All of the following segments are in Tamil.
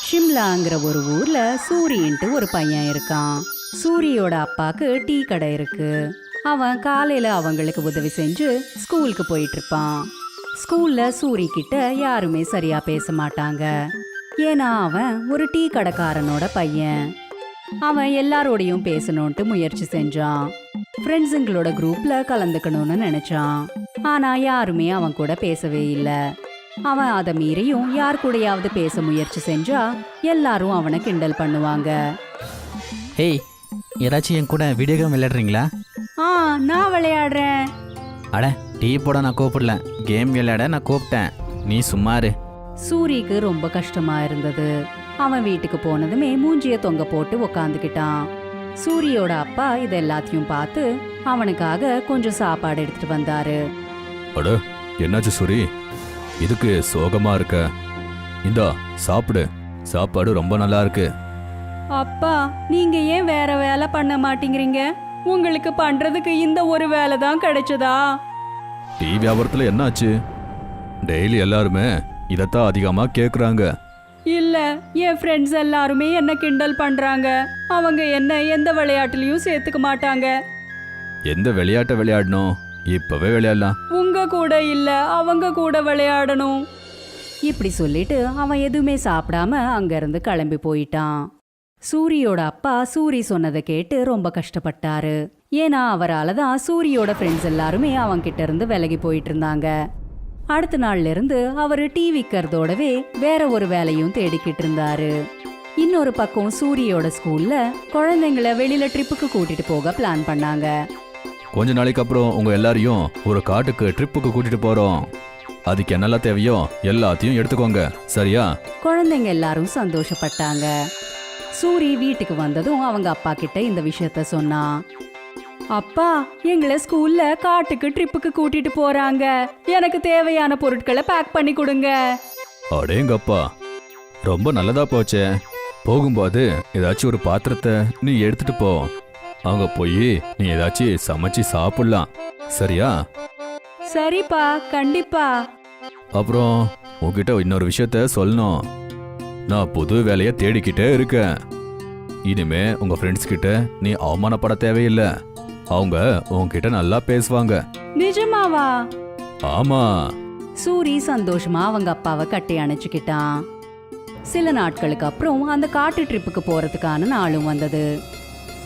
ஷிம்லாங்கிற ஒரு ஊர்ல சூரின்ட்டு ஒரு பையன் இருக்கான். சூரியோட அப்பாக்கு டீ கடை இருக்கு. அவன் காலையில அவங்களுக்கு உதவி செஞ்சு ஸ்கூலுக்கு போயிட்டு இருப்பான். ஸ்கூல்ல சூரி கிட்ட யாருமே சரியா பேச மாட்டாங்க. ஏன்னா அவன் ஒரு டீ கடைக்காரனோட பையன். அவன் எல்லாரோடையும் பேசணும்ட்டு முயற்சி செஞ்சான். ஃப்ரெண்ட்ஸுங்களோட குரூப்ல கலந்துக்கணும்னு நினைச்சான். ஆனா யாருமே அவன் கூட பேசவே இல்லை. அவன் அதை மீறியும் யார் கூடயாவது பேச முயற்சி செஞ்சா எல்லாரும் அவனை கிண்டல் பண்ணுவாங்க. ஹேய், யாராச்சும் என் கூட வீடியோ கேம் விளையாடுறீங்களா? நான் விளையாடுறேன். அட, டீ போட நான் கூப்பிடல, கேம் விளையாட நான் கூப்பிட்டேன். நீ சும்மாரு. சூரிக்கு ரொம்ப கஷ்டமா இருந்தது. அவன் வீட்டுக்கு போனதுமே மூஞ்சிய தொங்க போட்டு உக்காந்துக்கிட்டான். சூரியோட அப்பா இது எல்லாத்தையும் பார்த்து அவனுக்காக கொஞ்சம் சாப்பாடு எடுத்துட்டு வந்தாரு. அட, என்னாச்சு சூரி? இதுக்கு சோகமா இருக்க? இந்தா சாப்பிடு, சாப்பாடு ரொம்ப நல்லா இருக்கு. அப்பா, நீங்க ஏன் வேற வேலை பண்ண மாட்டேங்கிறீங்க? உங்களுக்கு பண்றதுக்கு இந்த ஒரு வேலை தான் கிடைச்சதா? டீ வியாபாரத்துல என்னாச்சு? டெய்லி எல்லாருமே இதத்தான் அதிகமா கேக்குறாங்க. இல்ல, என் ஃப்ரெண்ட்ஸ் எல்லாருமே என்ன கிண்டல் பண்றாங்க. அவங்க என்ன எந்த விளையாட்டுலயும் சேர்த்துக்க மாட்டாங்க. எந்த விளையாட்டை விளையாடணும்? இப்பவே விளையாடலாம். உங்க கூட இல்ல, அவங்க கூட விளையாடணும். இப்படி சொல்லிட்டு அவன் எதுவுமே சாப்பிடாம அங்க இருந்து கிளம்பி போயிட்டான். சூரியோட அப்பா சூரி சொன்னதை கேட்டு ரொம்ப கஷ்டப்பட்டாரு. ஏன்னா அவரால தான் சூரியோட ஃப்ரெண்ட்ஸ் எல்லாருமே அவன்கிட்ட இருந்து விலகி போயிட்டு இருந்தாங்க. அடுத்த நாள்ல இருந்து அவரு டீ விற்கிறதோடவே வேற ஒரு வேலையும் தேடிக்கிட்டு இருந்தாரு. இன்னொரு பக்கம் சூரியோட ஸ்கூல்ல குழந்தைங்கள வெளியில ட்ரிப்புக்கு கூட்டிட்டு போக பிளான் பண்ணாங்க. கொஞ்ச நாளைக்கு அப்புறம் உங்க எல்லாரையும் ஒரு காட்டுக்கு ட்ரிப்புக்கு கூட்டிட்டு போறோம். அதுக்கு என்னெல்லாம் தேவையோ எல்லாத்தையும் எடுத்துக்கோங்க, சரியா? குழந்தைங்க எல்லாரும் சந்தோஷப்பட்டாங்க. சூரி வீட்டுக்கு வந்ததும் அவங்க அப்பா கிட்ட இந்த விஷயத்த சொன்னான். அப்பா, எங்களை ஸ்கூல்ல காட்டுக்கு ட்ரிப்புக்கு கூட்டிட்டு போறாங்க. எனக்கு தேவையான பொருட்களை பேக் பண்ணி கொடுங்க. அடேங்கப்பா, ரொம்ப நல்லதா போச்சே. போகும்போது ஏதாச்சும் ஒரு பாத்திரத்தை நீ எடுத்துட்டு போ. அங்க போய் நீ ஏதாச்சும் சமைச்சு சாப்பிடலாம், சரியா? சரிப்பா, கண்டிப்பா. அப்புறம் உன்கிட்ட இன்னொரு விஷயத்த சொல்லணும். நான் புது வேலையை தேடிக்கிட்டே இருக்கேன். இனிமே உங்க ஃப்ரெண்ட்ஸ் கிட்ட நீ அவமானப்பட தேவையில்லை. அவங்க உன்கிட்ட நல்லா பேசுவாங்க. நிஜமாவா? ஆமா. சூரி சந்தோஷமா அவங்க அப்பாவை கட்டி அணைச்சுக்கிட்டான். சில நாட்களுக்கு அப்புறம் அந்த காட்டு ட்ரிப்புக்கு போறதுக்கான நாளும் வந்தது.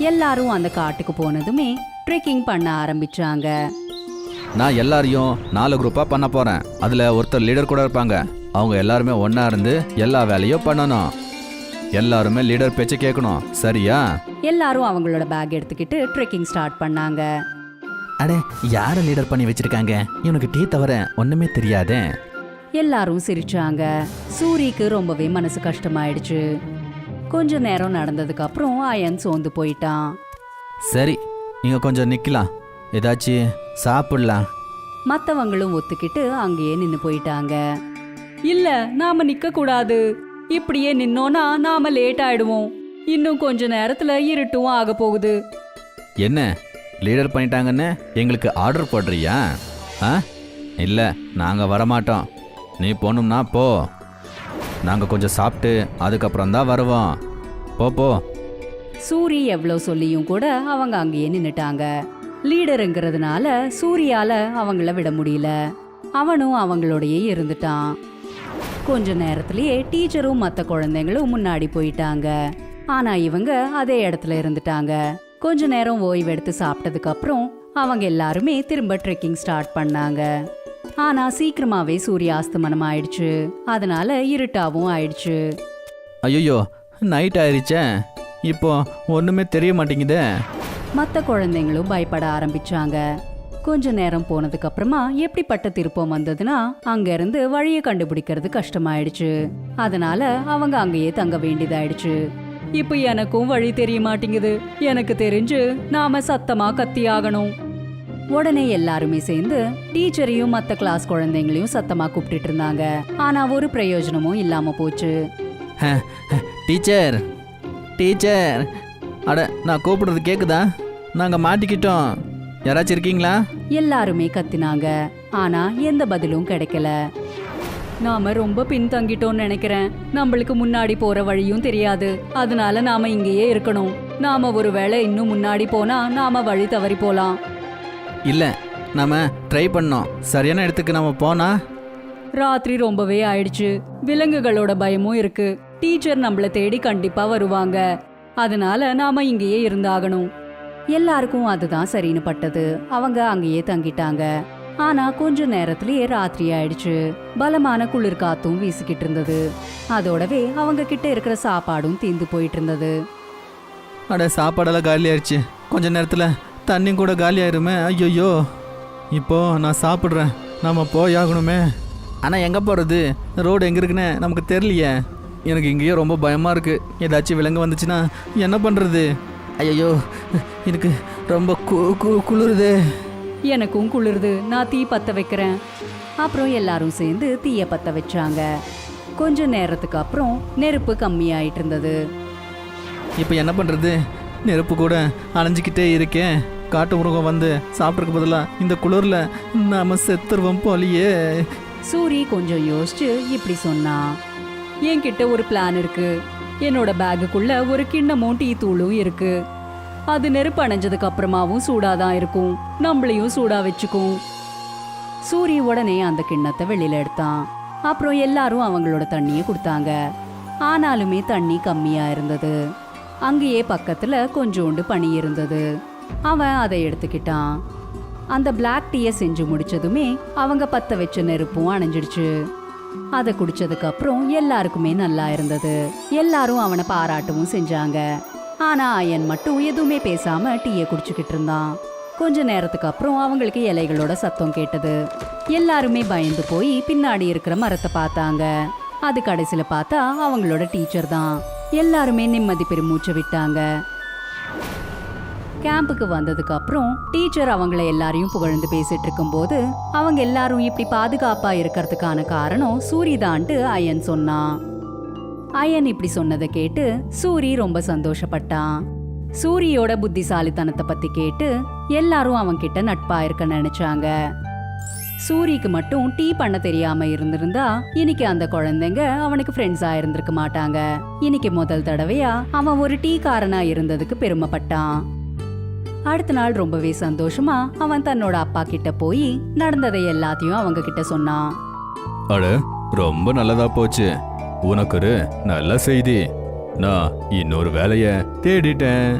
எல்லாரும் அந்த காட்டுக்கு போனதுமே ட்ரெக்கிங் பண்ண ஆரம்பிச்சாங்க. நான் எல்லாரையும் 4 குரூப்பா பண்ண போறேன். அதுல ஒருத்தர் லீடர் கூட இருப்பாங்க. அவங்க எல்லாருமே ஒன்னா இருந்து எல்லா வேலையும் பண்ணணும். எல்லாருமே லீடர் பேச்ச கேட்கணும், சரியா? எல்லாரும் அவங்களோட பேக் எடுத்துக்கிட்டு ட்ரெக்கிங் ஸ்டார்ட் பண்ணாங்க. அடே, யார லீடர் பண்ணி வச்சிருக்காங்க? இவனுக்கு டீ தவிர ஒண்ணுமே தெரியாதே. எல்லாரும் சிரிச்சாங்க. சூரிக்கு ரொம்பவே மனசு கஷ்டமாயிடுச்சு. கொஞ்ச நேரம் நடந்ததுக்கு அப்புறம் அயன் சோர்ந்து போயிட்டான். சரி, நீங்க கொஞ்சம் நிக்கலாம், ஏதாச்சும் சாப்பிடலாம். மத்தவங்களும் ஒத்துக்கிட்டு அங்கேயே நின்னு போயிட்டாங்க. இல்ல, நாம நிக்க கூடாது. இப்படியே நின்னோனா நாம லேட் ஆயிடுவோம். இன்னும் கொஞ்ச நேரத்துல இருட்டும் ஆக போகுது. என்ன, லீடர் பண்ணிட்டாங்கன்னு எங்களுக்கு ஆர்டர் போடுறியா? இல்ல, நாங்க வரமாட்டோம். நீ போகணும்னா போ. நாங்க கொஞ்சம் சாப்பிட்டு அதுக்கப்புறம் தான் வருவோம். போ. சூரி எவ்வளவு சொல்லியும் கூட அவங்க அங்கேயே நின்னுட்டாங்க. லீடருங்கிறதுனால சூரியால அவங்கள விட முடியல. அவனும் அவங்களோடயே இருந்துட்டான். கொஞ்ச நேரத்திலேயே டீச்சரும் மற்ற குழந்தைங்களும் முன்னாடி போயிட்டாங்க. ஆனா இவங்க அதே இடத்துல இருந்துட்டாங்க. கொஞ்ச நேரம் ஓய்வெடுத்து சாப்பிட்டதுக்கு அப்புறம் அவங்க எல்லாருமே திரும்ப ட்ரெக்கிங் ஸ்டார்ட் பண்ணாங்க. ஆனா சீக்கிரமாவே சூரியாஸ்தமனம் ஆயிடுச்சு. அதனால இருட்டாவும் ஆயிடுச்சு. ஐயோ, நைட் ஆயிருச்சே. இப்போ ஒண்ணுமே தெரிய மாட்டேங்குதே. மற்ற குழந்தைங்களும் பயப்பட ஆரம்பிச்சாங்க. கொஞ்ச நேரம் போனதுக்கு அப்புறமா எப்படிப்பட்ட திருப்பம் வந்ததுன்னா அங்க இருந்து வழியை கண்டுபிடிக்கிறது கஷ்டமாயிடுச்சு. அதனால அவங்க அங்கேயே தங்க வேண்டியதாயிடுச்சு. இப்ப எனக்கும் வழி தெரிய மாட்டேங்குது. எனக்கு தெரிஞ்சு நாம சத்தமா கத்தி ஆகணும். உடனே எல்லாருமே சேர்ந்து டீச்சரையும் மற்ற கிளாஸ் குழந்தைங்களையும் சத்தமா கூப்பிட்டு இருந்தாங்க. ஆனா ஒரு பிரயோஜனமும் இல்லாம போச்சு. டீச்சர், டீச்சர், அட, நான் கூப்பிடுறது கேக்குதா? நாங்க மாட்டிக்கிட்டோம். யாராச்சும் இருக்கீங்களா? எல்லாருமே கத்தினாங்க. ஆனா எந்த பதிலும் கிடைக்கல. நாம ரொம்ப பின்தங்கிட்டோம்னு நினைக்கிறேன். நம்மளுக்கு முன்னாடி போற வழியும் தெரியாது. அதனால நாம இங்கேயே இருக்கணும். நாம ஒருவேளை இன்னும் முன்னாடி போனா நாம வழி தவறி போலாம். இல்ல, நாம ட்ரை பண்ணோம். சரியான இடத்துக்கு நாம போனா ராத்திரி ரொம்பவே ஆயிடுச்சு. விலங்குகளோட பயமும் இருக்கு. டீச்சர் நம்மள தேடி கண்டிப்பா வருவாங்க. அதனால நாம இங்கேயே இருந்தாகணும். எல்லாருக்கும் அதுதான் சரின்னு பட்டது. அவங்க அங்கேயே தங்கிட்டாங்க. ஆனா கொஞ்ச நேரத்திலேயே ராத்திரி ஆயிடுச்சு. பலமான குளிர் காத்தும் வீசிக்கிட்டு இருந்தது. அதோடவே அவங்க கிட்ட இருக்கிற சாப்பாடும் தீந்து போயிட்டு இருந்தது. அட, சாப்பாடெல்லாம் காலி ஆயிடுச்சு. கொஞ்ச நேரத்துல தண்ணியும் கூட காலி ஆயிருமே. ஐயோ, இப்போ நான் சாப்பிட்றேன். நாம போயாகணுமே. ஆனால் எங்கே போகிறது? ரோடு எங்கே இருக்குன்னு நமக்கு தெரியலையே. எனக்கு இங்கேயே ரொம்ப பயமாக இருக்குது. ஏதாச்சும் விலங்கு வந்துச்சுன்னா என்ன பண்ணுறது? ஐயோ, எனக்கு ரொம்ப குளிருது. எனக்கும் குளிருது. நான் தீ பற்ற வைக்கிறேன். அப்புறம் எல்லாரும் சேர்ந்து தீய பற்ற வச்சாங்க. கொஞ்ச நேரத்துக்கு அப்புறம் நெருப்பு கம்மியாயிட்டு இருந்தது. இப்போ என்ன பண்ணுறது? நெருப்பு கூட அணைஞ்சிக்கிட்டே இருக்கேன். காட்டு மிருகம் வந்து சாப்பிட்றதுக்கு பதிலாக இந்த குளிரில் நாம் செத்துருவோம் போலியே. சூரி கொஞ்சம் யோசிச்சு இப்படி சொன்னா, என்கிட்ட ஒரு பிளான் இருக்கு. என்னோட பேக்குக்குள்ள ஒரு கிண்ணமும் டீ தூளும் இருக்கு. அது நெருப்பு அணைஞ்சதுக்கு அப்புறமாவும் சூடாதான் இருக்கும். நம்மளையும் சூடா வச்சுக்கும். சூரி உடனே அந்த கிண்ணத்தை வெளியில எடுத்தான். அப்புறம் எல்லாரும் அவங்களோட தண்ணியை கொடுத்தாங்க. ஆனாலுமே தண்ணி கம்மியா இருந்தது. அங்கேயே பக்கத்துல கொஞ்சோண்டு பனி இருந்தது. அவன் அதை எடுத்துக்கிட்டான். அந்த பிளாக் டீயை செஞ்சு முடிச்சதுமே அவங்க பத்த வச்ச நெருப்பும் அணைஞ்சிடுச்சு. அதை குடிச்சதுக்கு அப்புறம் எல்லாருக்குமே நல்லா இருந்தது. எல்லாரும் அவனை பாராட்டவும் செஞ்சாங்க. ஆனா அயன் மட்டும் எதுவுமே பேசாம டீயை குடிச்சுக்கிட்டு இருந்தான். கொஞ்ச நேரத்துக்கு அப்புறம் அவங்களுக்கு இலைகளோட சத்தம் கேட்டது. எல்லாருமே பயந்து போய் பின்னாடி இருக்கிற மரத்தை பார்த்தாங்க. அது கடைசியில பார்த்தா அவங்களோட டீச்சர் தான். எல்லாருமே நிம்மதி பெருமூச்சை விட்டாங்க. கேம்புக்கு வந்ததுக்கு அப்புறம் டீச்சர் அவங்கள எல்லாரையும் புகழ்ந்து பேசிட்டு இருக்கும்போது, அவங்க எல்லாரும் இப்படி பாதுகாப்பா இருக்கிறதுக்கான காரணம் சூரிதான்ட்டு அயன் சொன்னான். அயன் இப்படி சொன்னதை கேட்டு சூரி ரொம்ப சந்தோஷப்பட்டான். சூரியோட புத்திசாலித்தனத்தை பத்தி கேட்டு எல்லாரும் அவன் கிட்ட நட்பா இருக்க நினைச்சாங்க. சூரிக்கு மட்டும் டீ பண்ண தெரியாம இருந்திருந்தா இன்னைக்கு அந்த குழந்தைங்க அவனுக்கு ஃப்ரெண்ட்ஸா இருந்திருக்க மாட்டாங்க. இன்னைக்கு முதல் தடவையா அவன் ஒரு டீ காரனா இருந்ததுக்கு பெருமைப்பட்டான். அடுத்த நாள் ரொம்பவே சந்தோஷமா அவன் தன்னோட அப்பா கிட்ட போய் நடந்ததை எல்லாத்தையும் அவங்க கிட்ட சொன்னான். அட, ரொம்ப நல்லதா போச்சு. உனக்கு ஒரு நல்ல செய்தி. நான் இன்னொரு வேலைய தேடிட்டேன்.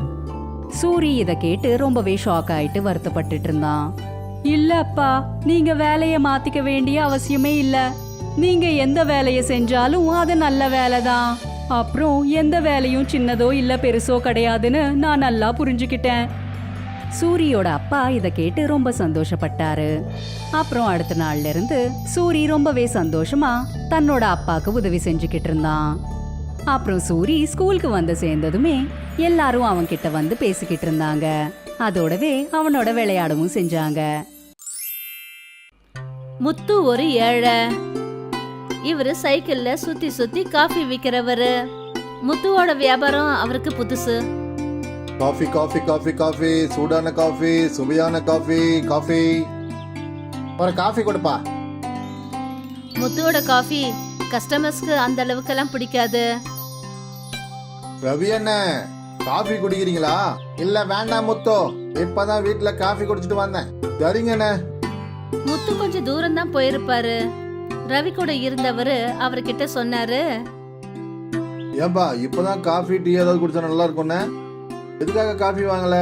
சூரி இத கேட்டு ரொம்பவே ஷாக் ஆயிட்டு வருத்தப்பட்டுட்டு இருந்தான். இல்ல அப்பா, நீங்க வேலைய மாத்திக்க வேண்டிய அவசியமே இல்ல. நீங்க எந்த வேலைய செஞ்சாலும் அது நல்ல வேலைதான். அப்புறம் எந்த வேலையும் சின்னதோ இல்ல பெருசோ கிடையாதுன்னு நான் நல்லா புரிஞ்சுக்கிட்டேன். சூரியோட அப்பா இத கேட்டு ரொம்ப சந்தோஷப்பட்டாரு. அப்புறம் அடுத்த நாள்ல இருந்து சூரி ரொம்பவே சந்தோஷமா தன்னோட அப்பாக்கு உதவி செஞ்சுக்கிட்டு இருந்தான். அப்புறம் சூரி ஸ்கூலுக்கு வந்து சேர்ந்ததுமே எல்லாரும் அவன் கிட்ட வந்து பேசிக்கிட்டு இருந்தாங்க. அதோடவே அவனோட விளையாடவும் செஞ்சாங்க. முத்து ஒரு ஏழை. இவரு சைக்கிள்ல சுத்தி சுத்தி காஃபி விக்கிறவரு. முத்துவோட வியாபாரம் அவருக்கு புதுசு. காஃபி காஃபி காஃபி காஃபி, சூடான காஃபி, சுவையான காஃபி. காஃபி ஒரு காஃபி கொடுப்பா. முத்துவோட காஃபி கஸ்டமர்ஸ்க்கு அந்த அளவுக்கெல்லாம் பிடிக்காது. ரவி என்ன காஃபி குடிக்கிறீங்களா? இல்ல வேண்டாம் முத்து, இப்பதான் வீட்டுல காஃபி குடிச்சிட்டு வந்தேன். சரிங்க அண்ணே. முத்து கொஞ்சம் தூரம் தான் போயிருப்பாரு. ரவி கூட இருந்தவரு அவர்கிட்ட சொன்னாரு, ஏன்பா இப்பதான் காஃபி டீ ஏதாவது குடிச்சா நல்லா இருக்கும்ண்ணே. எதுக்காக காஃபி வாங்கல?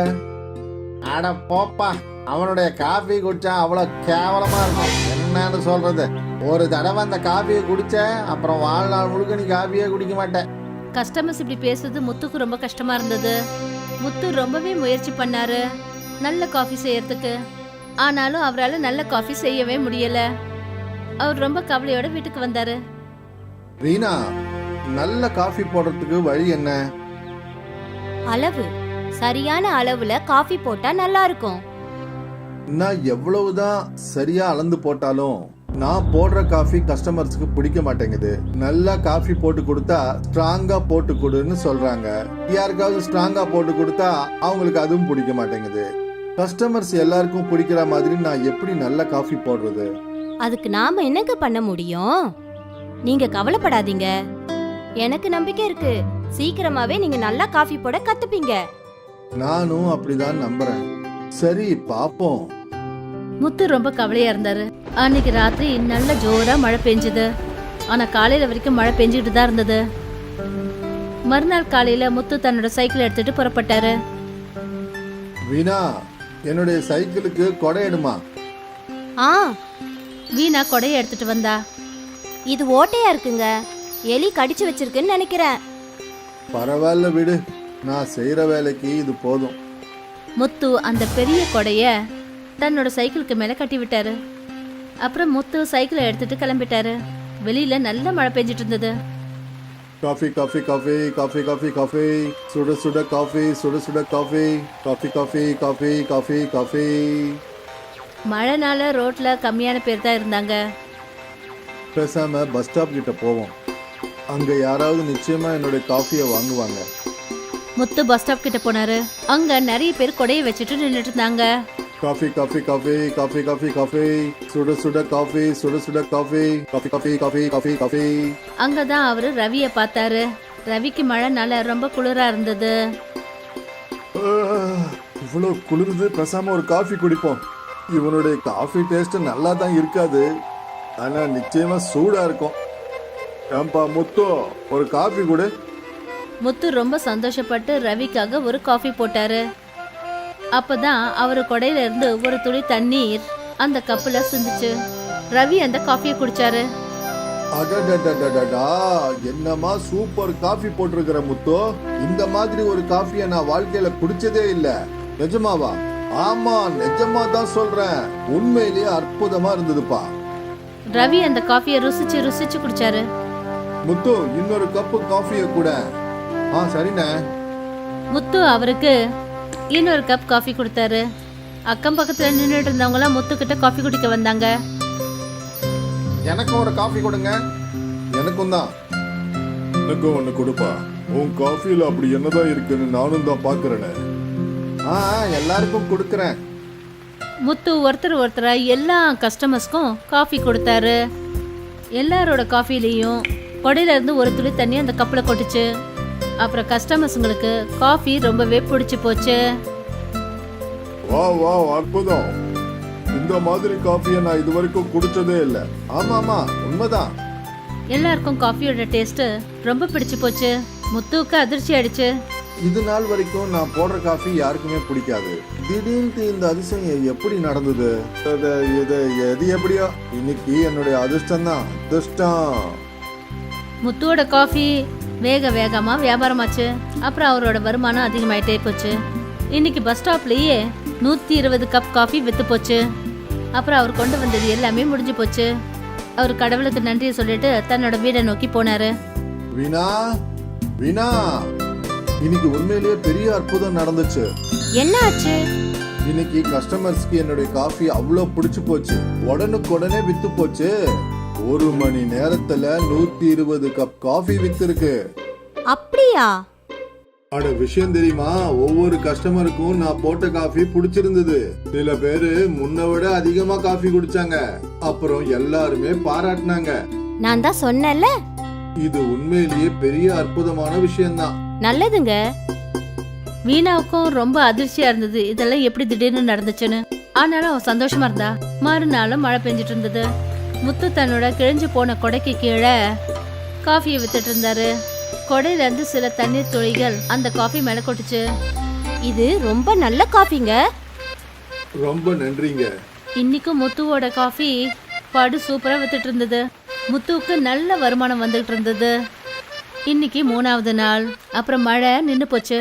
அட போப்பா, அவனுடைய காஃபி குடிச்சா அவ்வளவு கேவலமா இருக்கும். என்னன்னு சொல்றது, ஒரு தடவை அந்த காஃபியை குடிச்ச அப்புறம் வாழ்நாள் முழுக்க நீ காஃபியே குடிக்க மாட்டேன். கஸ்டமர்ஸ் இப்படி பேசுறது முத்துக்கு ரொம்ப கஷ்டமா இருந்தது. முத்து ரொம்பவே முயற்சி பண்ணாரு நல்ல காஃபி செய்யறதுக்கு. ஆனாலும் அவரால் நல்ல காஃபி செய்யவே முடியல. அவர் ரொம்ப கவலையோட வீட்டுக்கு வந்தாரு. ரீனா, நல்ல காஃபி போடுறதுக்கு வழி என்ன? அளவு சரியான அளவுல காஃபி போட்டா நல்லா இருக்கும். நான் எவ்வளவுதான் சரியா அளந்து போட்டாலும் நான் போடுற காஃபி கஸ்டமர்ஸ்க்கு பிடிக்க மாட்டேங்குது. நல்லா காஃபி போட்டு கொடுத்தா ஸ்ட்ராங்கா போட்டு கொடுன்னு சொல்றாங்க. யாருக்காவது ஸ்ட்ராங்கா போட்டு கொடுத்தா அவங்களுக்கு அதுவும் பிடிக்க மாட்டேங்குது. கஸ்டமர்ஸ் எல்லாருக்கும் பிடிக்கிற மாதிரி நான் எப்படி நல்ல காஃபி போடுறது? அதுக்கு நாம என்னங்க பண்ண முடியும்? நீங்க கவலைப்படாதீங்க. எனக்கு நம்பிக்கை இருக்கு. சீக்கிரமாவே நீங்க நல்லா காஃபி போட கத்துப்பீங்க. நானும் அப்படிதான் நம்புறேன். சரி பாப்போம். முத்து ரொம்ப கவலையா இருந்தாரு. அன்னைக்கு ராத்திரி நல்ல ஜோரா மழை பெஞ்சது. ஆனா காலையில வரைக்கும் மழை பெஞ்சுக்கிட்டு தான் இருந்தது. மறுநாள் காலையில முத்து தன்னோட சைக்கிள் எடுத்துட்டு புறப்பட்டாரு. வீணா, என்னுடைய சைக்கிளுக்கு கொடை எடுமா. ஆ, வீணா கொடையை எடுத்துட்டு வந்தா. இது ஓட்டையா இருக்குங்க. எலி கடிச்சு வச்சிருக்குன்னு நினைக்கிறேன். பரவாயில்ல விடு, நான் செய்யற வேலைக்கு இது போதும். முத்து அந்த பெரிய கொடைய தன்னோட சைக்கிளுக்கு மேல கட்டி விட்டாரு. அப்புறம் முத்து சைக்கிளை எடுத்துட்டு கிளம்பிட்டாரு. வெளியில நல்ல மழை பெஞ்சிட்டு இருந்தது. Coffee coffee coffee coffee coffee coffee, சுட சுட காஃபி, சுட சுட coffee, coffee coffee coffee coffee coffee. மழைனால ரோட்ல கம்மியான பேர் தான் இருந்தாங்க. பேசாம பஸ் ஸ்டாப் கிட்ட போவோம். அங்க யாராவது நிச்சயமா என்னுடைய காஃபியை வாங்குவாங்க. முத்து பஸ் ஸ்டாப் கிட்ட போனாரு. அங்க நிறைய பேர் கொடையை வச்சுட்டு நின்னுட்டு இருந்தாங்க. Coffee coffee coffee coffee coffee coffee, சுட சுட காஃபி, சுட சுட coffee, coffee coffee coffee coffee coffee. அங்கதான் அவரு ரவிய பார்த்தாரு. ரவிக்கு மழைனால ரொம்ப குளிரா இருந்தது. இவ்வளோ குளிருது, பேசாம ஒரு காஃபி குடிப்போம். இவனுடைய காஃபி டேஸ்ட் நல்லா தான் இருக்காது, ஆனா நிச்சயமா சூடா இருக்கும். ஏம்பா முத்து, ஒரு காஃபி கொடு. முத்து ரொம்ப சந்தோஷப்பட்டு ரவிக்காக ஒரு காஃபி போட்டாரு. அப்பதான் அவரு கொடையில இருந்து ஒரு துளி தண்ணீர் அந்த கப்புல சிந்துச்சு. ரவி அந்த காஃபியை குடிச்சாரு. அடடடடடடா, என்னமா சூப்பர் காஃபி போட்டிருக்கிற முத்து. இந்த மாதிரி ஒரு காஃபியை நான் வாழ்க்கையில குடிச்சதே இல்ல. நிஜமாவா? ஆமா, நிஜமா தான் சொல்றேன். உண்மையிலேயே அற்புதமா இருந்ததுப்பா. ரவி அந்த காஃபியை ருசிச்சு ருசிச்சு குடிச்சாரு. முத்து, இன்னொரு கப்பு காஃபியை கூட. சரிண்ணே. முத்து அவருக்கு இன்னொரு கப் காஃபி கொடுத்தாரு. அக்கம் பக்கத்துல நின்றுட்டு இருந்தவங்க எல்லாம் முத்து கிட்ட காஃபி குடிக்க வந்தாங்க. எனக்கும் ஒரு காஃபி கொடுங்க. எனக்கும் தான். எனக்கும் ஒண்ணு கொடுப்பா. உன் காஃபில அப்படி என்னதான் இருக்குன்னு நானும் தான் பாக்குறேனே. எல்லாருக்கும் கொடுக்கறேன். முத்து ஒருத்தர் ஒருத்தரா எல்லா கஸ்டமர்ஸ்க்கும் காஃபி கொடுத்தாரு. எல்லாரோட காஃபிலையும் கொடையில இருந்து ஒரு துளி தண்ணி அந்த கப்புல கொட்டுச்சு. அப்புறம் கஸ்டமர்ஸுங்களுக்கு காஃபி ரொம்பவே பிடிச்சு போச்சு. வா வா, அற்புதம். இந்த மாதிரி காஃபியை நான் இது வரைக்கும் குடிச்சதே இல்லை. ஆமா உண்மைதான். எல்லாருக்கும் காஃபியோட டேஸ்ட் ரொம்ப பிடிச்சு போச்சு. முத்துவுக்கு அதிர்ச்சி ஆயிடுச்சு. இது நாள் வரைக்கும் நான் போடுற காஃபி யாருக்குமே பிடிக்காது. திடீர்னு இந்த அதிசயம் எப்படி நடந்தது? எது எப்படியோ இன்னைக்கு என்னுடைய அதிர்ஷ்டம் தான். அதிர்ஷ்டம். முத்துவோட காஃபி வேக வேகமா வியாபாரமாச்சு. அப்புறம் அவரோட வருமானம் அதிகமாயிட்டே போச்சு. இன்னைக்கு பஸ் ஸ்டாப்லயே 120 கப் காஃபி வித்து போச்சு. அப்புறம் அவர் கொண்டு வந்தது எல்லாமே முடிஞ்சு போச்சு. அவர் கடவுளுக்கு நன்றியை சொல்லிட்டு தன்னோட வீடை நோக்கி போனாரு. வீணா, வீணா, இன்னைக்கு உண்மையிலேயே பெரிய அற்புதம் நடந்துச்சு. என்ன ஆச்சு? இன்னைக்கு கஸ்டமர்ஸ்க்கு என்னுடைய காஃபி அவ்வளவு பிடிச்சு போச்சு. உடனுக்குடனே வித்து போச்சு. 1 மணி நேரத்துல 120 கப் காஃபி வித்து இருக்கு. அப்படியா? அட, விஷயம் தெரியுமா? ஒவ்வொரு கஸ்டமருக்கும் நான் போட்ட காஃபி பிடிச்சிருந்தது. சில பேரு முன்ன விட அதிகமா காஃபி குடிச்சாங்க. அப்புறம் எல்லாருமே பாராட்டினாங்க. நான் தான் சொன்னேன்ல. இது உண்மையிலேயே பெரிய அற்புதமான விஷயம்தான். நல்லதுங்க. வீணாவுக்கும் ரொம்ப அதிர்ச்சியா இருந்தது இதெல்லாம் எப்படி திடீர்னு நடந்துச்சுன்னு. ஆனாலும் அவ சந்தோஷமா இருந்தா. மறுநாளும் மழை பெஞ்சிட்டு இருந்தது. முத்து தன்னோட கிழிஞ்சு போன கொடைக்கு கீழே காஃபியை வித்துட்டு இருந்தாரு. கொடையில இருந்து சில தண்ணீர் துளிகள் அந்த காஃபி மேல கொட்டுச்சு. இது ரொம்ப நல்ல காஃபிங்க. ரொம்ப நன்றிங்க. இன்னைக்கும் முத்துவோட காஃபி படு சூப்பரா வித்துட்டு இருந்தது. முத்துவுக்கு நல்ல வருமானம் வந்துகிட்டு இருந்தது. இன்னைக்கு 3வது நாள். அப்புறம் மழை நின்னு போச்சு.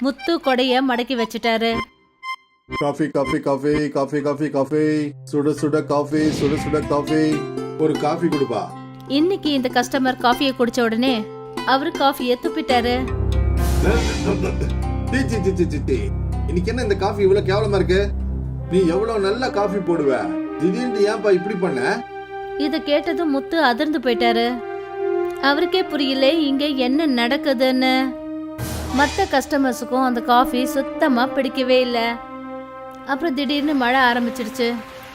முத்து கொடைய மடக்கி வச்சுட்டாரு. Coffee coffee coffee coffee coffee coffee, சுட சுட காஃபி, சுட சுட காஃபி. ஒரு காஃபி கொடுப்பா. இன்னைக்கு இந்த கஸ்டமர் காஃபியை குடிச்ச உடனே அவரு காஃபியை துப்பிட்டாரு. இன்னைக்கு என்ன இந்த காஃபி இவ்வளவு கேவலமா இருக்கு? நீ எவ்வளவு நல்ல காஃபி போடுவ, திடீர்னு ஏன்பா இப்படி பண்ண? இத கேட்டதும் முத்து அதிர்ந்து போயிட்டாரு. அவருக்கே புரியல இங்க என்ன நடக்குதுன்னு. மற்ற கஸ்டமர்ஸுக்கும் அந்த காஃபி சுத்தமா பிடிக்கவே இல்லை. அப்புறம் திடீர்னு மழை ஆரம்பிச்சிருச்சு.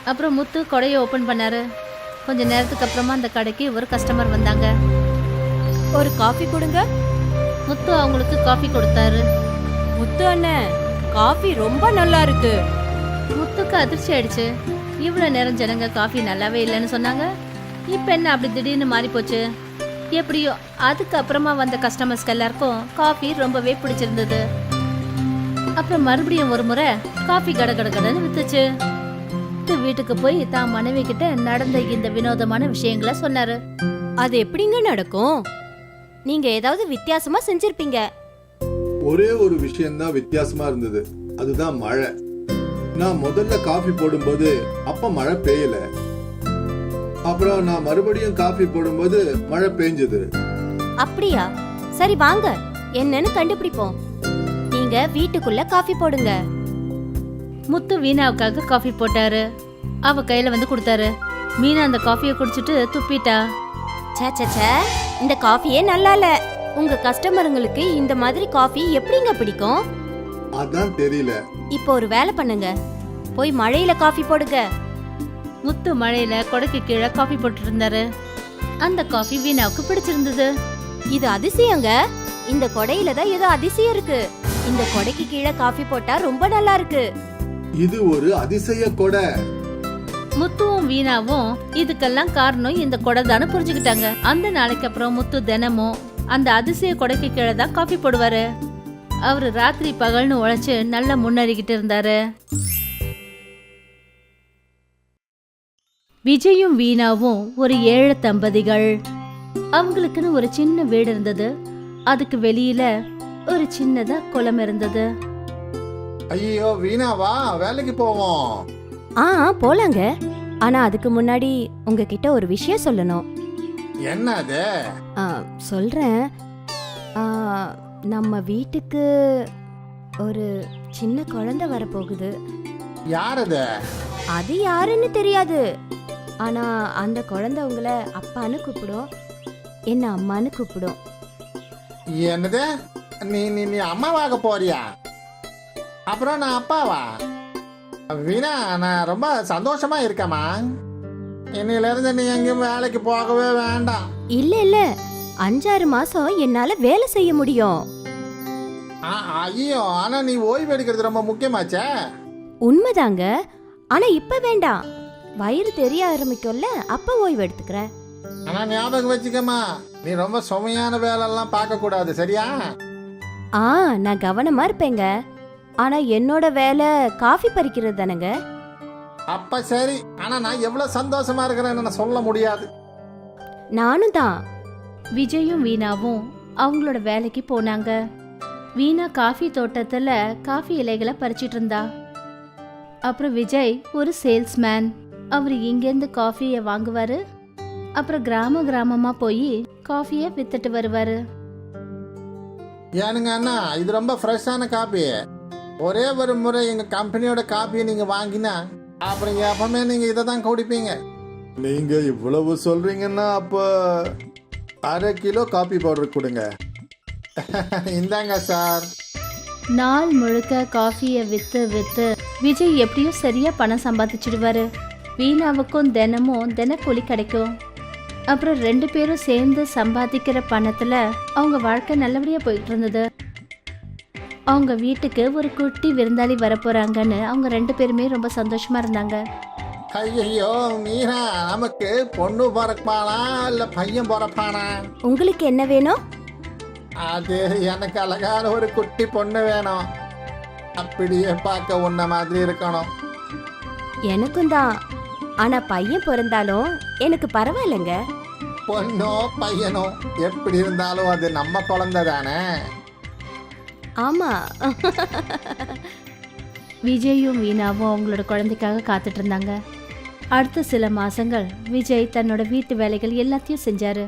அப்புறம் முத்து கொடையை ஓபன் பண்ணாரு. கொஞ்ச நேரத்துக்கு அப்புறமா அந்த கடைக்கு ஒரு கஸ்டமர் வந்தாங்க. ஒரு காஃபி கொடுங்க. முத்து அவங்களுக்கு காஃபி கொடுத்தாரு. முத்து அண்ணன், காஃபி ரொம்ப நல்லா இருக்கு. முத்துக்கு அதிர்ச்சி ஆயிடுச்சு. இவ்வளவு நேரம் ஜனங்க காஃபி நல்லாவே இல்லைன்னு சொன்னாங்க. இப்ப என்ன அப்படி திடீர்னு மாறி போச்சு? எப்படியோ அதுக்கு அப்புறமா வந்த கஸ்டமர்ஸ்க்கு எல்லாருக்கும் காஃபி ரொம்பவே பிடிச்சிருந்தது. அப்புறம் மறுபடியும் ஒரு முறை காஃபி கடகடன்னு வித்துச்சு. வீட்டுக்கு போய் தான் மனைவி கிட்ட நடந்த இந்த வினோதமான விஷயங்களை சொன்னாரு. அது எப்படிங்க நடக்கும்? நீங்க ஏதாவது வித்தியாசமா செஞ்சிருப்பீங்க. ஒரே ஒரு விஷயம்தான் வித்தியாசமா இருந்தது, அதுதான் மழை. நான் முதல்ல காஃபி போடும்போது அப்ப மழை பெய்யல. அப்புறம் நான் மறுபடியும் காஃபி போடும்போது மழை பெஞ்சது. அப்படியா? சரி வாங்க, என்னன்னு கண்டுபிடிப்போம். நீங்க வீட்டுக்குள்ள காஃபி போடுங்க. முத்து வீணாவுக்காக காஃபி போட்டாரு. அவ கையில வந்து கொடுத்தாரு. மீனா அந்த காஃபியை குடிச்சிட்டு துப்பிட்டா. சே, இந்த காஃபியே நல்லா இல்ல. உங்க கஸ்டமருங்களுக்கு இந்த மாதிரி காஃபி எப்படிங்க பிடிக்கும்? அதான் தெரியல. இப்போ ஒரு வேலை பண்ணுங்க, போய் மழையில காஃபி போடுங்க. முத்து மழையில கொடைக்கு கீழே காஃபி போட்டு இருந்தாரு. அந்த காஃபி வீணாவுக்கு பிடிச்சிருந்தது. இது அதிசயங்க. இந்த கொடையில தான் ஏதோ அதிசயம் இருக்கு. இந்த கொடைக்கு கீழே காஃபி போட்டா ரொம்ப நல்லா இருக்கு. இது ஒரு அதிசய கொடை. முத்துவும் வீணாவும் இதுக்கெல்லாம் காரணம் இந்த கொடை தானே புரிஞ்சுக்கிட்டாங்க. அந்த நாளைக்கு அப்புறம் முத்து தினமும் அந்த அதிசய கொடைக்கு கீழே தான் காஃபி போடுவாரு. அவரு ராத்திரி பகல்னு உழைச்சு நல்லா முன்னேறிக்கிட்டு இருந்தாரு. விஜயும் வீணாவும் ஒரு ஏழை தம்பதிகள். அவங்களுக்குன்னு ஒரு சின்ன வீடு இருந்தது. அதுக்கு வெளியில ஒரு சின்னதா குளம் இருந்தது. ஐயோ வீணாவா, வேலைக்கு போவோம். போலாங்க. ஆனா அதுக்கு முன்னாடி உங்ககிட்ட ஒரு விஷயம் சொல்லணும். என்ன அது? சொல்றேன். நம்ம வீட்டுக்கு ஒரு சின்ன குழந்தை வரப்போகுது. யார் அது? அது யாருன்னு தெரியாது. ஆனா அந்த குழந்தை உங்களை அப்பான்னு கூப்பிடும், என்ன அம்மான்னு கூப்பிடும். என்னது? நீ நீ நீ அம்மாவாக போறியா? அப்புறம் நான் அப்பாவா? வீணா, நான் ரொம்ப சந்தோஷமா இருக்கேம்மா. இன்னையில இருந்து நீ எங்கேயும் வேலைக்கு போகவே வேண்டாம். இல்ல 5-6 மாசம் என்னால வேலை செய்ய முடியும். ஐயோ, ஆனா நீ ஓய்வு எடுக்கிறது ரொம்ப முக்கியமாச்சே. உண்மைதாங்க, ஆனா இப்ப வேண்டாம். வயிறு தெரிய ஆரம்பிக்கும்ல, அப்ப ஓய்வு எடுத்துக்கிறேன். ஆனா ஞாபகம் வச்சுக்கம்மா, நீ ரொம்ப சுமையான வேலை எல்லாம் பார்க்க கூடாது, சரியா? நான் கவனமா இருப்பேங்க. ஆனா என்னோட வேலை காஃபி பறிக்கிறது தானங்க. அப்ப சரி. ஆனா நான் எவ்வளவு சந்தோஷமா இருக்கிறேன்னு நான் சொல்ல முடியாது. நானும் தான். விஜயும் வீணாவும் அவங்களோட வேலைக்கு போனாங்க. வீணா காஃபி தோட்டத்துல காஃபி இலைகளை பறிச்சிட்டு இருந்தா. அப்புறம் விஜய் ஒரு சேல்ஸ்மேன். அவர் இங்கேருந்து காஃபியை வாங்குவாரு. அப்புறம் கிராமமா போய் காஃபியை வித்துட்டு வருவாரு. ஏனுங்க அண்ணா, இது ரொம்ப ஃப்ரெஷ்ஷான காபி. ஒரே ஒரு முறை எங்க கம்பெனியோட காப்பியை நீங்க வாங்கினா அப்புறம் எப்பவுமே நீங்க இதை தான் குடிப்பீங்க. நீங்க இவ்வளவு சொல்றீங்கன்னா அப்ப 1/2 கிலோ காபி பவுடர் கொடுங்க. இந்தாங்க சார். நாள் முழுக்க காஃபியை வித்து விஜய் எப்படியும் சரியா பணம் சம்பாதிச்சிடுவாரு. வீணாவுக்கும் தினமும் தினக்கூலி கிடைக்கும். அப்புறம் 2 பேரும் சேர்ந்து சம்பாதிக்கிற பணத்துல அவங்க வாழ்க்கை நல்லபடியா போயிட்டு இருந்தது. அவங்க வீட்டுக்கு ஒரு குட்டி விருந்தாளி வரப்போறாங்கன்னு அவங்க 2 பேருமே ரொம்ப சந்தோஷமா இருந்தாங்க. ஐயோ மீரா, நமக்கு பொண்ணு பிறப்பானா இல்ல பையன் பிறப்பானா? உங்களுக்கு என்ன வேணும்? அது எனக்கு அழகான ஒரு குட்டி பொண்ணு வேணும். அப்படியே பார்க்க உன்ன மாதிரி இருக்கணும். எனக்கும் தான். ஆனா பையன் பிறந்தாலும் எனக்கு பரவாயில்லைங்க. பொண்ணோ பையனோ எப்படி இருந்தாலும் அது நம்ம குழந்தை தானே. ஆமா. விஜயும் வீணாவும் அவங்களோட குழந்தைக்காக காத்துட்டு இருந்தாங்க. அடுத்த சில மாசங்கள் விஜய் தன்னோட வீட்டு வேலைகள் எல்லாத்தையும் செஞ்சாரு.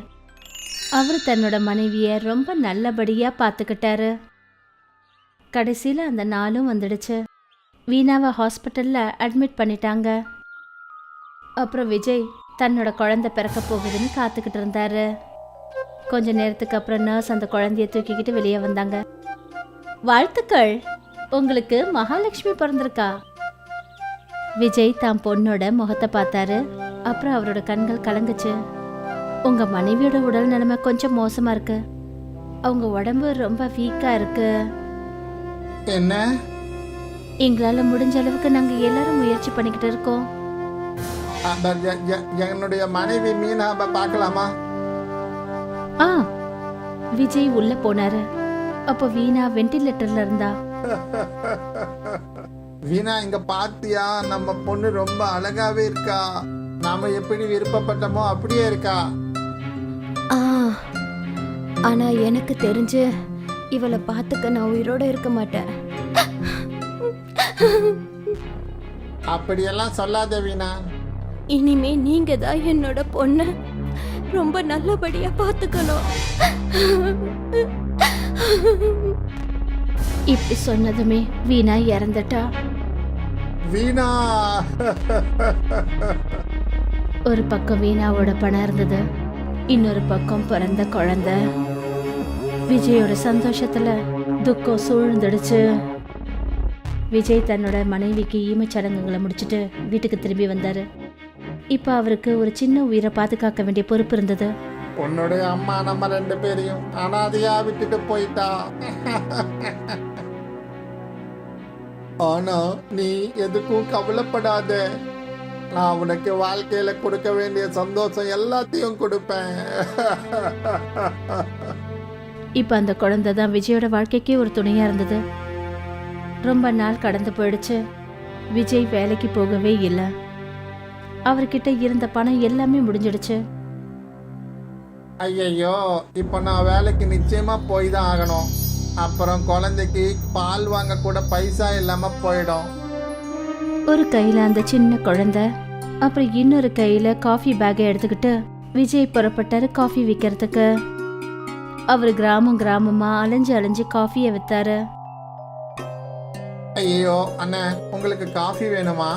அவர் தன்னோட மனைவியை ரொம்ப நல்லபடியா பார்த்துக்கிட்டாரு. கடைசியில் அந்த நாளும் வந்துடுச்சு. வீணாவை ஹாஸ்பிட்டல்ல அட்மிட் பண்ணிட்டாங்க. அப்புறம் விஜய் தன்னோட குழந்தை பிறக்க போகுதுன்னு காத்துக்கிட்டு இருந்தாரு. கொஞ்ச நேரத்துக்கு அப்புறம் நர்ஸ் அந்த குழந்தைய தூக்கிக்கிட்டு வெளியே வந்தாங்க. வாழ்த்துக்கள், உங்களுக்கு மகாலட்சுமி பிறந்திருக்கா. விஜய் தான் பொண்ணோட முகத்தை பார்த்தாரு. அப்புறம் அவரோட கண்கள் கலங்குச்சு. உங்க மனைவியோட உடல் நிலைமை கொஞ்சம் மோசமா இருக்கு. அவங்க உடம்பு ரொம்ப வீக்கா இருக்கு. என்ன? எங்களால முடிஞ்ச அளவுக்கு நாங்க எல்லாரும் முயற்சி பண்ணிக்கிட்டு இருக்கோம். என்னுடைய மனைவி மீனா பார்க்கலாமா? ஆ, விஜய் உள்ள போனாரு. அப்போ வீணா வெண்டிலேட்டர்ல இருந்தா. வீணா, இங்க பாத்தியா? நம்ம பொண்ணு ரொம்ப அழகாவே இருக்கா. நாம எப்படி விருப்பப்பட்டோமோ அப்படியே இருக்கா. ஆ, ஆனா எனக்கு தெரிஞ்சு இவளை பார்த்துக்க நான் உயிரோட இருக்க மாட்டேன். அப்படியெல்லாம் சொல்லாத வீணா. இனிமே நீங்க தான் என்னோட பொண்ணு ரொம்ப நல்லபடியா பார்த்துக்கணும். இப்படி சொன்னதுமே வீணா இறந்துட்டா. வீணா! ஒரு பக்கம் வீணாவோட பணம் இருந்தது, இன்னொரு பக்கம் பிறந்த குழந்தை. விஜயோட சந்தோஷத்துல துக்கம் சூழ்ந்துடுச்சு. விஜய் தன்னோட மனைவிக்கு ஈமச்சடங்குகளை முடிச்சுட்டு வீட்டுக்கு திரும்பி வந்தாரு. இப்ப அவருக்கு ஒரு சின்ன உயிரை பாதுகாக்க வேண்டிய பொறுப்பு இருந்தது. உன்னுடைய அம்மா நம்ம 2 பேரையும் அனாதையா விட்டுட்டு போயிட்டா. ஆனா நீ எதுக்கும் கவலைப்படாத. நான் உனக்கு வாழ்க்கையில கொடுக்க வேண்டிய சந்தோஷம் எல்லாத்தையும் கொடுப்பேன். இப்ப அந்த குழந்தை தான் விஜயோட வாழ்க்கைக்கே ஒரு துணையா இருந்தது. ரொம்ப நாள் கடந்து போயிடுச்சு. விஜய் வேலைக்கு போகவே இல்லை. அவர்கிட்ட இருந்த பணம் எல்லாமே முடிஞ்சிடுச்சு. ஐயையோ, இப்போ நான் வேலைக்கு நிச்சயமா போய் தான் ஆகணும். அப்புறம் குழந்தைக்கு பால் வாங்க கூட பைசா இல்லாம போயிடும். ஒரு கையில அந்த சின்ன குழந்தை, அப்புறம் இன்னொரு கையில காஃபி பேக்கை எடுத்துக்கிட்டு விஜய் புறப்பட்டாரு காஃபி விற்கிறதுக்கு. அவர் கிராமம் கிராமமா அலைஞ்சு அலைஞ்சு காஃபியை வித்தாரு. ஐயோ அண்ணே, உங்களுக்கு காஃபி வேணுமா?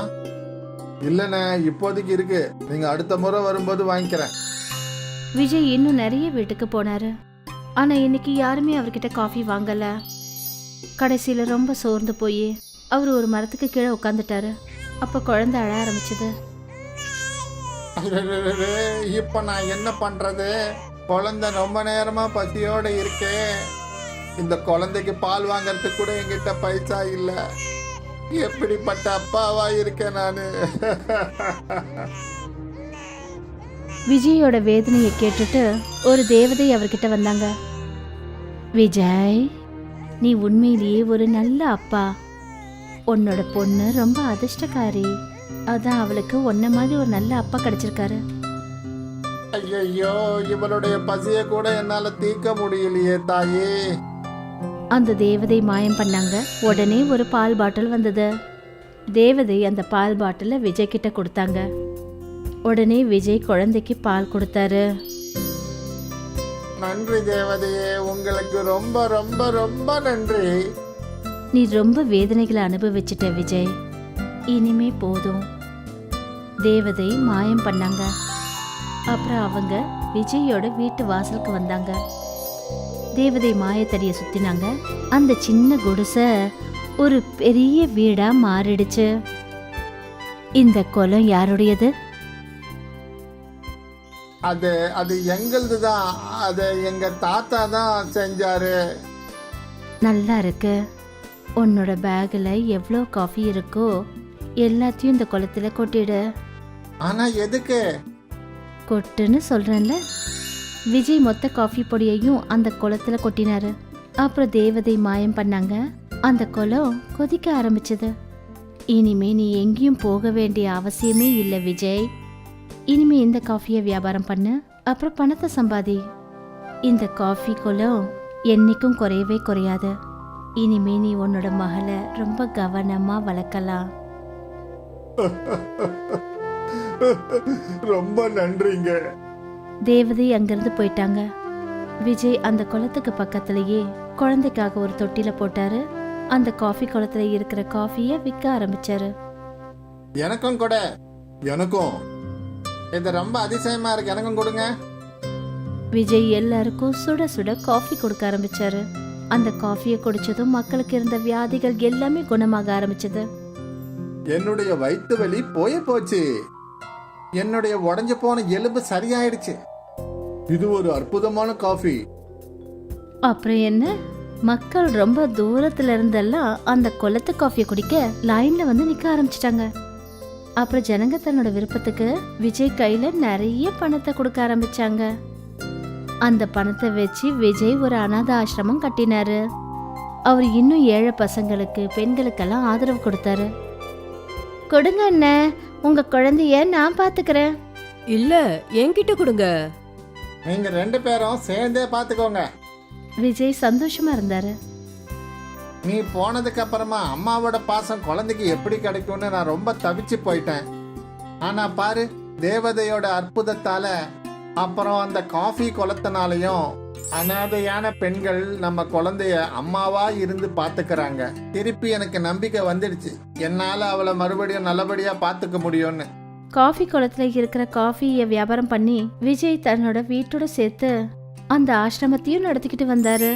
இல்லண்ணே, இப்போதைக்கு இருக்கு. நீங்க அடுத்த முறை வரும்போது வாங்கிக்கிறேன். விஜய் இன்னும் நிறைய வீட்டுக்கு போனாரு. ஆனா இன்னைக்கு யாருமே அவர்கிட்ட காஃபி வாங்கல. கடைசியில ரொம்ப சோர்ந்து போய் அவர் ஒரு மரத்துக்கு கீழே உட்காந்துட்டாரு. அப்ப குழந்தை அழ ஆரம்பிச்சது. இப்ப நான் என்ன பண்றது? குழந்தை ரொம்ப நேரமா பசியோட இருக்கே. இந்த குழந்தைக்கு பால் வாங்கறதுக்கு கூட என்கிட்ட பைசா இல்ல. எப்படிப்பட்ட அப்பாவா இருக்கேன் நானு. விஜயோட வேதனையை கேட்டுட்டு ஒரு தேவதை அவர்கிட்ட வந்தாங்க. விஜய், நீ உண்மையிலேயே ஒரு நல்ல அப்பா. உன்னோட பொண்ணு ரொம்ப அதிர்ஷ்டக்காரி. அதான் அவளுக்கு உன்ன மாதிரி ஒரு நல்ல அப்பா கிடைச்சிருக்காரு. ஐயோ, இவளுடைய பசிய கூட என்னால தீர்க்க முடியலையே தாயே. அந்த தேவதை மாயம் பண்ணாங்க. உடனே ஒரு பால் பாட்டில் வந்தது. தேவதை அந்த பால் பாட்டில விஜய் கிட்ட கொடுத்தாங்க. உடனே விஜய் குழந்தைக்கு பால் கொடுத்தாரு. நன்றி தேவதையே, உங்களுக்கு ரொம்ப ரொம்ப ரொம்ப நன்றி. நீ ரொம்ப வேதனைகளை அனுபவிச்சிட்ட விஜய், இனிமே போதும். தேவதை மாயம் பண்ணாங்க. அப்புறம் அவங்க விஜயோட வீட்டு வாசலுக்கு வந்தாங்க. தேவதை மாயத்தடியை சுத்தினாங்க. அந்த சின்ன குடிசை ஒரு பெரிய வீடா மாறிடுச்சு. இந்த குளம் யாருடையது? அது எங்களது தான். அது எங்க தாத்தா தான் செஞ்சாரு. நல்லா இருக்கு. உன்னோட பேக்ல எவ்வளோ காஃபி இருக்கோ எல்லாத்தையும் இந்த குளத்துல கொட்டிடு. ஆனா எதுக்கு? கொட்டுன்னு சொல்றேன்ல. விஜய் மொத்த காஃபி பொடியையும் அந்த குளத்துல கொட்டினாரு. அப்புறம் தேவதை மாயம் பண்ணாங்க. அந்த குளம் கொதிக்க ஆரம்பிச்சது. இனிமே நீ எங்கேயும் போக வேண்டிய அவசியமே இல்லை விஜய். இனிமே இந்த காஃபியை வியாபாரம் பண்ணு, அப்புறம் பணத்தை சம்பாதி. இந்த காஃபி குளம் என்னைக்கும் குறையவே குறையாது. இனிமே நீ உன்னோட மகளை ரொம்ப கவனமா வளர்க்கலாம். ரொம்ப நன்றிங்க. தேவதை அங்கிருந்து போயிட்டாங்க. விஜய் அந்த குளத்துக்கு பக்கத்திலேயே குழந்தைக்காக ஒரு தொட்டில போட்டாரு. அந்த காஃபி குளத்துல இருக்கிற காஃபிய விற்க ஆரம்பிச்சாரு. எனக்கும் கூட. எனக்கும். இது ரொம்ப அதிசயமா இருக்கு. எனக்கும் கொடுங்க. விஜய் எல்லாருக்கும் சுட சுட காஃபி கொடுக்க ஆரம்பிச்சாரு. அந்த காஃபியை குடிச்சதும் மக்களுக்கு இருந்த வியாதிகள் எல்லாமே குணமாக ஆரம்பிச்சது. என்னுடைய வயிற்று வலி போச்சு. என்னுடைய உடைஞ்சு போன எலும்பு சரியாயிடுச்சு. இது ஒரு அற்புதமான காஃபி. அப்புறம் என்ன, மக்கள் ரொம்ப தூரத்துல இருந்தெல்லாம் அந்த கொளத்து காஃபியை குடிக்க லைன்ல வந்து நிக்க ஆரம்பிச்சிட்டாங்க. அப்புறம் ஜனங்க தன்னோட விருப்பத்துக்கு விஜய் கையில நிறைய பணத்தை கொடுக்க ஆரம்பிச்சாங்க. அந்த பணத்தை வச்சு விஜய் ஒரு அனாதை ஆசிரமம் கட்டினாரு. அவர் இன்னும் ஏழை பசங்களுக்கு பெண்களுக்கெல்லாம் ஆதரவு கொடுத்தாரு. கொடுங்க அண்ணன், உங்க குழந்தைய நான் பாத்துக்கிறேன். இல்ல என்கிட்ட கொடுங்க. நீங்க 2 பேரும் சேர்ந்தே பாத்துக்கோங்க. விஜய் சந்தோஷமா இருந்தாரு. நீ போனதுக்கு அப்புறமா அம்மாவோட பாசம் குழந்தைக்கு எப்படி கிடைக்கும்னு நான் ரொம்ப தவிச்சு போயிட்டேன். ஆனா பாரு, தேவதையோட அற்புதத்தால அப்புறம் அந்த காஃபி குளத்தினாலையும் அனாதையான பெண்கள் நம்ம குழந்தைய அம்மாவா இருந்து பாத்துக்கிறாங்க. திருப்பி எனக்கு நம்பிக்கை வந்துடுச்சு, என்னால அவளை மறுபடியும் நல்லபடியா பாத்துக்க முடியும்னு. காஃபி குளத்துல இருக்கிற காஃபியை வியாபாரம் பண்ணி விஜய் தன்னோட வீட்டோட சேர்த்து அந்த ஆசிரமத்தையும் நடத்திக்கிட்டு வந்தாரு.